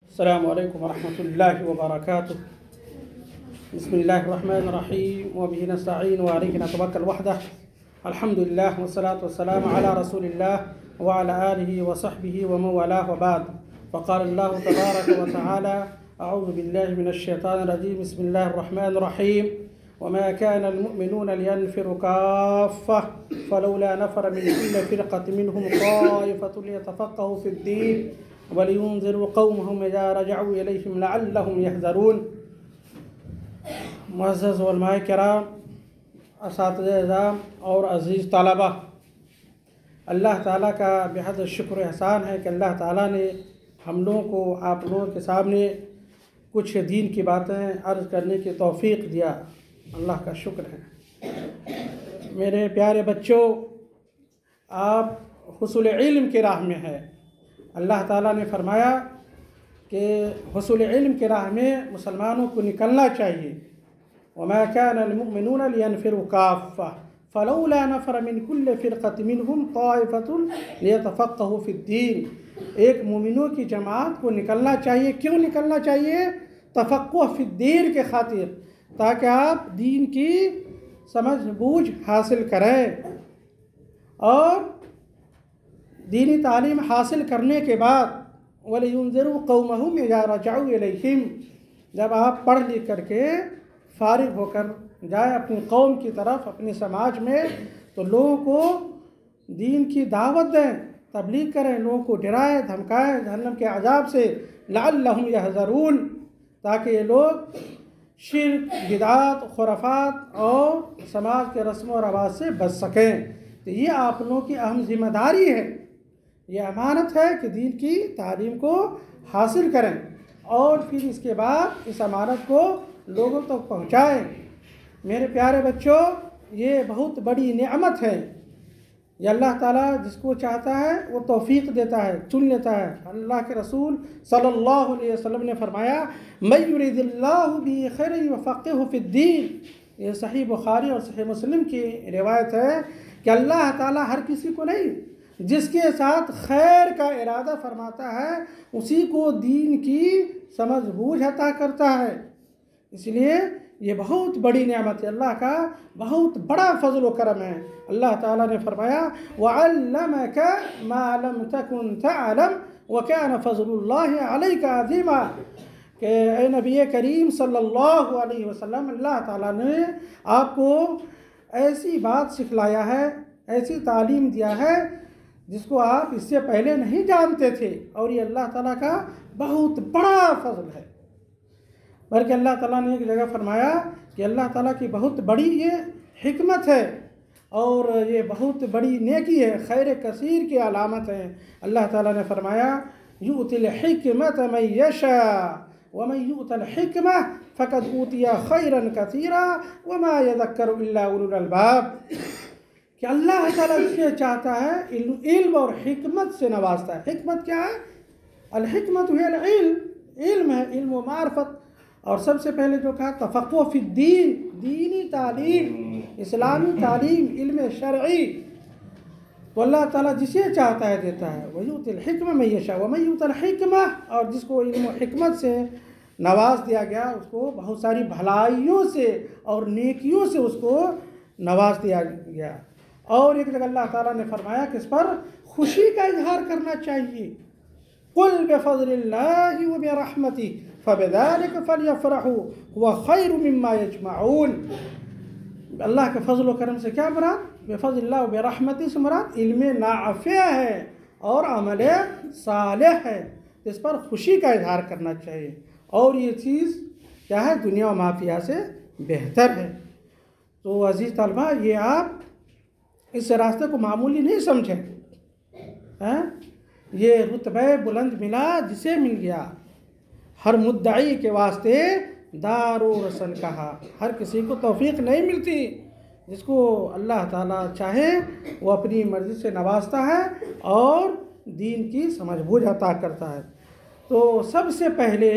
السلام عليكم ورحمة الله وبركاته. بسم الله الرحمن الرحيم وبه نستعين وعليه نتوكل وحده. الحمد لله والصلاة والسلام على رسول الله وعلى آله وصحبه ومن والاه وبعد. فقال الله تبارك وتعالى: أعوذ بالله من الشيطان الرجيم. بسم الله الرحمن الرحيم. وما كان المؤمنون لينفروا كافة فلولا نفر من كل فرقة منهم طائفة ليتفقهوا في الدين وَلِيُنذِرُوا قَوْمَهُمْ إِذَا رَجَعُوا إِلَيْهِمْ لَعَلَّهُمْ يَحْذَرُونَ. معزز علماء کرام، اساتذہ اعزام اور عزیز طلبہ، اللہ تعالیٰ کا بحد شکر و احسان ہے کہ اللہ تعالیٰ نے ہم لوگوں کو آپ لوگوں کے سامنے کچھ دین کی باتیں عرض کرنے کی توفیق دیا. اللہ کا شکر ہے. میرے پیارے بچوں، آپ حصول علم کی راہ میں ہیں. اللہ تعالیٰ نے فرمایا کہ حصول علم کی راہ میں مسلمانوں کو نکلنا چاہیے. وما كان المؤمنون لينفروا كافة فلولا نفر من كل فرقة منهم طائفة ليتفقهوا في الدين. ایک مومنوں کی جماعت کو نکلنا چاہیے. کیوں نکلنا چاہیے؟ تفقہ فی الدین کے خاطر، تاکہ آپ دین کی سمجھ بوجھ حاصل کریں. اور دینی تعلیم حاصل کرنے کے بعد وَلِيُنذِرُوا قَوْمَهُمْ إِذَا رَجَعُوا إِلَيْهِمْ، جب آپ پڑھ لکھ کر کے فارغ ہو کر جائیں اپنی قوم کی طرف، اپنے سماج میں، تو لوگوں کو دین کی دعوت دیں، تبلیغ کریں، لوگوں کو ڈرائیں دھمکائیں جہنم کے عذاب سے. لَعَلَّهُمْ يَحْذَرُونَ، تاکہ یہ لوگ شرک، بدعات، خرافات اور سماج کے رسم و رواج سے بچ سکیں. تو یہ آپ لوگوں کی اہم ذمہ داری ہے، یہ امانت ہے کہ دین کی تعلیم کو حاصل کریں اور پھر اس کے بعد اس امانت کو لوگوں تک پہنچائیں. میرے پیارے بچوں، یہ بہت بڑی نعمت ہے. یہ اللہ تعالیٰ جس کو چاہتا ہے وہ توفیق دیتا ہے، چن لیتا ہے. اللہ کے رسول صلی اللہ علیہ وسلم نے فرمایا: مَن يُرِدِ اللَّهُ بِهِ خَيْرًا يُفَقِّهْهُ فِي الدِّينِ. یہ صحیح بخاری اور صحیح مسلم کی روایت ہے کہ اللہ تعالیٰ ہر کسی کو نہیں، جس کے ساتھ خیر کا ارادہ فرماتا ہے اسی کو دین کی سمجھ بوجھ عطا کرتا ہے. اس لیے یہ بہت بڑی نعمت ہے، اللہ کا بہت بڑا فضل و کرم ہے. اللہ تعالیٰ نے فرمایا: وَعَلَّمَكَ مَا لَمْ تَكُنْ تَعْلَمْ وَكَانَ فَضْلُ اللَّهِ عَلَيْكَ عَظِيمًا. کہ اے نبی کریم صلی اللہ علیہ وسلم، اللہ تعالیٰ نے آپ کو ایسی بات سکھلایا ہے، ایسی تعلیم دیا ہے جس کو آپ اس سے پہلے نہیں جانتے تھے، اور یہ اللہ تعالیٰ کا بہت بڑا فضل ہے. بلکہ اللہ تعالیٰ نے ایک جگہ فرمایا کہ اللہ تعالیٰ کی بہت بڑی یہ حکمت ہے اور یہ بہت بڑی نیکی ہے، خیر کثیر کی علامت ہے. اللہ تعالیٰ نے فرمایا: یؤتی الحکمت من یشاء ومن یؤت الحکمہ فقد اوتی خیرا کثیرا وما یذکر الا اولو الالباب. کہ اللہ تعالیٰ جسے چاہتا ہے علم اور حکمت سے نوازتا ہے. حکمت کیا ہے؟ الحکمت ہے العلم، علم ہے، علم و معرفت. اور سب سے پہلے جو کہا تفقہ فی الدین، دینی تعلیم، اسلامی تعلیم، علم شرعی. تو اللہ تعالیٰ جسے چاہتا ہے دیتا ہے. وَيُؤْتِ الْحِكْمَةَ مَن يَشَاءُ وَمَن يُؤْتَ الْحِكْمَةَ، اور جس کو علم و حکمت سے نواز دیا گیا اس کو بہت ساری بھلائیوں سے اور نیکیوں سے اس کو نواز دیا گیا. اور ایک جگہ اللہ تعالیٰ نے فرمایا کہ اس پر خوشی کا اظہار کرنا چاہیے. قُلْ بِفَضْلِ اللَّهِ وَبِرَحْمَتِهِ فَبِذَلِكَ فَلْيَفْرَحُوا هُوَ خَيْرٌ مِّمَّا يَجْمَعُونَ. اللہ کے فضل و کرم سے کیا مراد؟ بفضل اللہ وبرحمتہ سے مراد علم نافع ہے اور عمل صالح ہے. اس پر خوشی کا اظہار کرنا چاہیے، اور یہ چیز کیا ہے؟ دنیا و مافیہ سے بہتر ہے. تو عزیز طلبہ، یہ آپ اس راستے کو معمولی نہیں سمجھیں. یہ رتبہ بلند ملا جسے مل گیا. ہر مدعی کے واسطے دار و رسن کہا. ہر کسی کو توفیق نہیں ملتی. جس کو اللہ تعالیٰ چاہے وہ اپنی مرضی سے نوازتا ہے اور دین کی سمجھ بوجھ عطا کرتا ہے. تو سب سے پہلے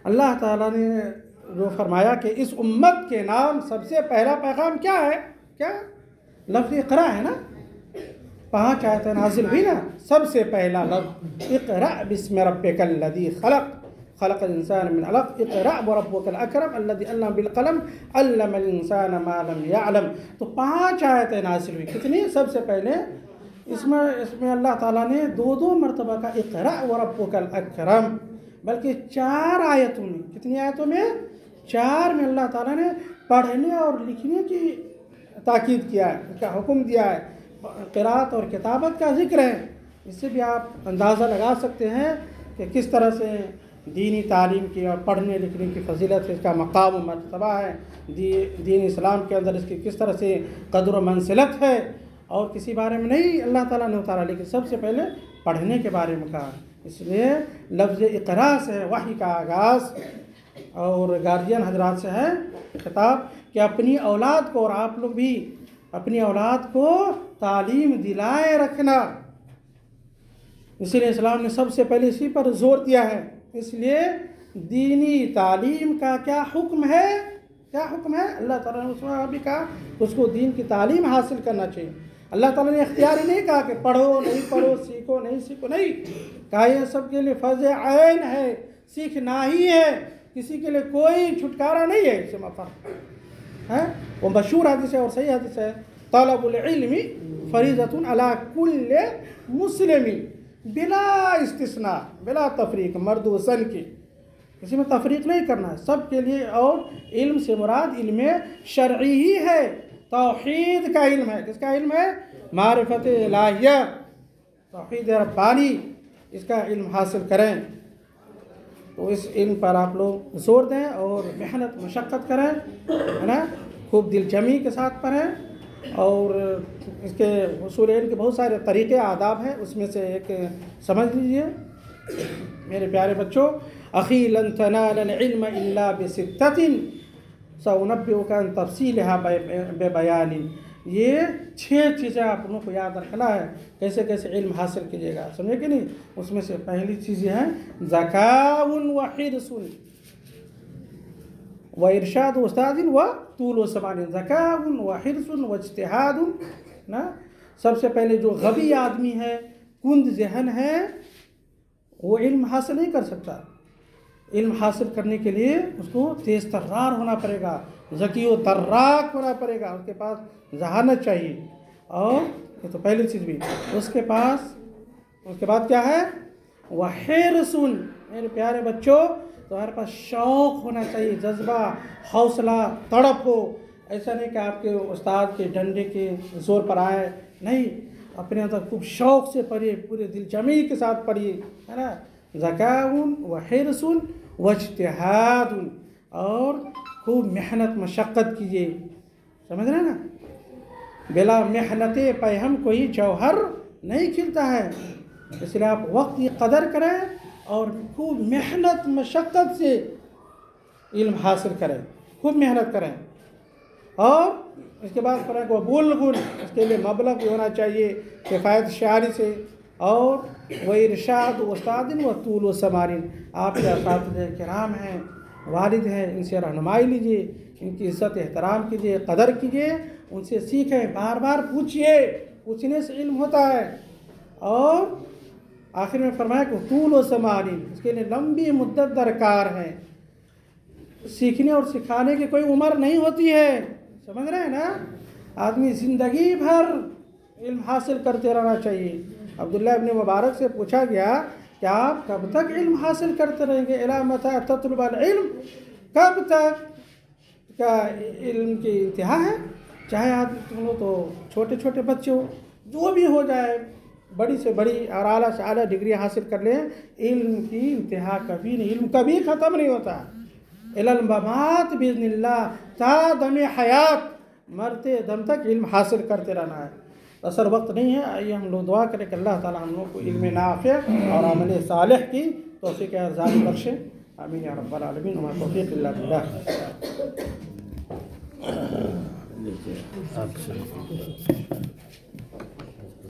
اللہ تعالیٰ نے جو فرمایا کہ اس امت کے نام سب سے پہلا پیغام کیا ہے؟ کیا؟ لفظ اقرا ہے نا. 5 आयतें नाजिल हुई ना, सबसे पहला लफ्ज़ इक़रा बिस्मि रब्बिकल लज़ी खलक़ खलक़ल इंसान मिन अलक़ इक़रा व रब्बुकल अकरम अल्लज़ी अल्लम बिल क़लम अल्लमल इंसान मा लम यअलम। तो 5 आयतें नाजिल हुई। कितनी? सबसे पहले इसमें अल्लाह ताला ने 2 मरतबा का इक़रा व रब्बुकल अकरम, बल्कि 4 आयतों में, कितनी आयतों में? 4 में अल्लाह ताला ने पढ़ने और लिखने की ताकीद किया है, उसका हुक्म दिया है। क़िराअत और किताबत का जिक्र है। इससे भी आप अंदाज़ा लगा सकते हैं कि किस तरह से दीनी तालीम की और पढ़ने लिखने की फजीलत है, इसका मकाम और मर्तबा है, दीन इस्लाम के अंदर इसकी किस तरह से कदर व मंजिलत है। और किसी बारे में नहीं अल्लाह ताला ने उतारा, लेकिन सबसे पहले पढ़ने के बारे में कहा। इसलिए लफ्ज़ इक़रा से है वही का आगाज़। और गार्जियन हजरात से है खिताब कि अपनी औलाद को, और आप लोग भी अपनी औलाद को तालीम दिलाए रखना। इसलिए इस्लाम ने सबसे पहले इसी पर जोर दिया है। इसलिए दीनी तालीम का क्या हुक्म है? क्या हुक्म है? अल्लाह ताला ने उसमें भी कहा उसको दीन की तालीम हासिल करना चाहिए। अल्लाह ताला ने इख्तियार ही नहीं कहा कि पढ़ो नहीं पढ़ो, सीखो नहीं सीखो, नहीं कहा यह सबके लिए फ़र्ज़ ऐन है, सीखना ही है, किसी के लिए कोई छुटकारा नहीं है। इससे मतलब है वो मशहूर हदीस है और सही हदीस है, तलबुल इल्मी फरीज़तुन अला कुल्ले मुस्लिमी बिला इस्तिस्ना बिला तफरीक, मर्द व ज़न की, किसी में तफरीक नहीं करना है, सब के लिए। और इल्म से मुराद इल्म शरई ही है, तौहीद का इल्म है। किसका इल्म है? मारिफत इलाहिया, तौहीद रब्बानी, इसका इल्म हासिल करें। तो इस इल्म पर आप लोग जोर दें और मेहनत मशक्क़त करें, है ना, खूब दिलजमी के साथ पढ़ें। और इसके उसूल इल्म के बहुत सारे तरीक़े आदाब हैं, उसमें से एक समझ लीजिए मेरे प्यारे बच्चों। अखी लन तनालल इल्म इल्ला बिसित्ततिन सउनब्बिउका अन तफसीलहा बेबयानिन। ये 6 चीज़ें आप लोगों को याद रखना है, कैसे कैसे इल्म हासिल कीजिएगा, समझे कि नहीं। उसमें से पहली चीज़ है ज़काउन व हिर्सुन व इरशाद उस्तादिन व तूल व समानिन। ज़काउन व हिर्सुन व इज्तिहादुन ना। सबसे पहले जो गबी आदमी है, कुंद जहन है, वो इल्म हासिल नहीं कर सकता। इल्म हासिल करने के लिए उसको तेज़ तर्रार होना पड़ेगा, ज़की व तर्राक होना पड़ेगा, उसके पास जहानत चाहिए। और ये तो पहली चीज़ भी। उसके बाद क्या है? वहिर्सुन। मेरे प्यारे बच्चों, तुम्हारे पास शौक़ होना चाहिए, जज्बा, हौसला, तड़प हो। ऐसा नहीं कि आपके उस्ताद के डंडे के ज़ोर पर आए, नहीं, अपने अंदर खूब शौक़ से पढ़िए, पूरे दिल जमी के साथ पढ़िए, है ना। ज़काउन व हिर्सुन व इज्तिहादुन, और खूब मेहनत मशक्क़त कीजिए, समझ रहे हैं ना। बिला मेहनत पैहम कोई जौहर नहीं खिलता है। इसलिए आप वक्त की कदर करें और खूब मेहनत मशक्क़त से इल्म हासिल करें, खूब मेहनत करें। और इसके बाद फ़र्क व बुलगुन, इसके लिए मबलग भी होना चाहिए किफ़ायत शारी से। और वह इरशाद उस्तादिन व तूल व समारिन, आपके असातिज़े किराम हैं, वालिद हैं, इनसे रहनुमाई लीजिए, इनकी इज़्ज़त एहतराम कीजिए, कदर कीजिए, उनसे सीखें, बार बार पूछिए, पूछने से इल्म होता है। और आखिर में फरमाया कि तूल व समारिन, इसके लिए लंबी मुद्दत दरकार है। सीखने और सिखाने की कोई उम्र नहीं होती है, समझ रहे हैं ना। आदमी ज़िंदगी भर इल्म हासिल करते रहना चाहिए। अब्दुल्लाह इब्न मुबारक से पूछा गया कि आप कब तक इल्म हासिल करते रहेंगे? इला मता ततलुबुल इल्म, कब तक का इल्म की इंतहा है? चाहे आदमी तुम लोग तो छोटे छोटे बच्चे हो, जो भी हो जाए, बड़ी से बड़ी और आला से आला डिग्री हासिल कर लें, इल्म की इंतहा कभी नहीं, इल्म कभी ख़त्म नहीं होता। इलल ममात बिइज़्निल्लाह, ता दमे हयात, मरते दम तक इल्म हासिल करते रहना है। असर वक्त नहीं है। आइए हम लोग दुआ करें कि अल्लाह ताला हम लोग को इल्म नाफ़िअ और अमल सालिह की तौफ़ीक़ ज़ाती बख्शे। आमीन या रब्बल आलमीन। व मा तौफ़ीक़ इल्ला बिल्लाह।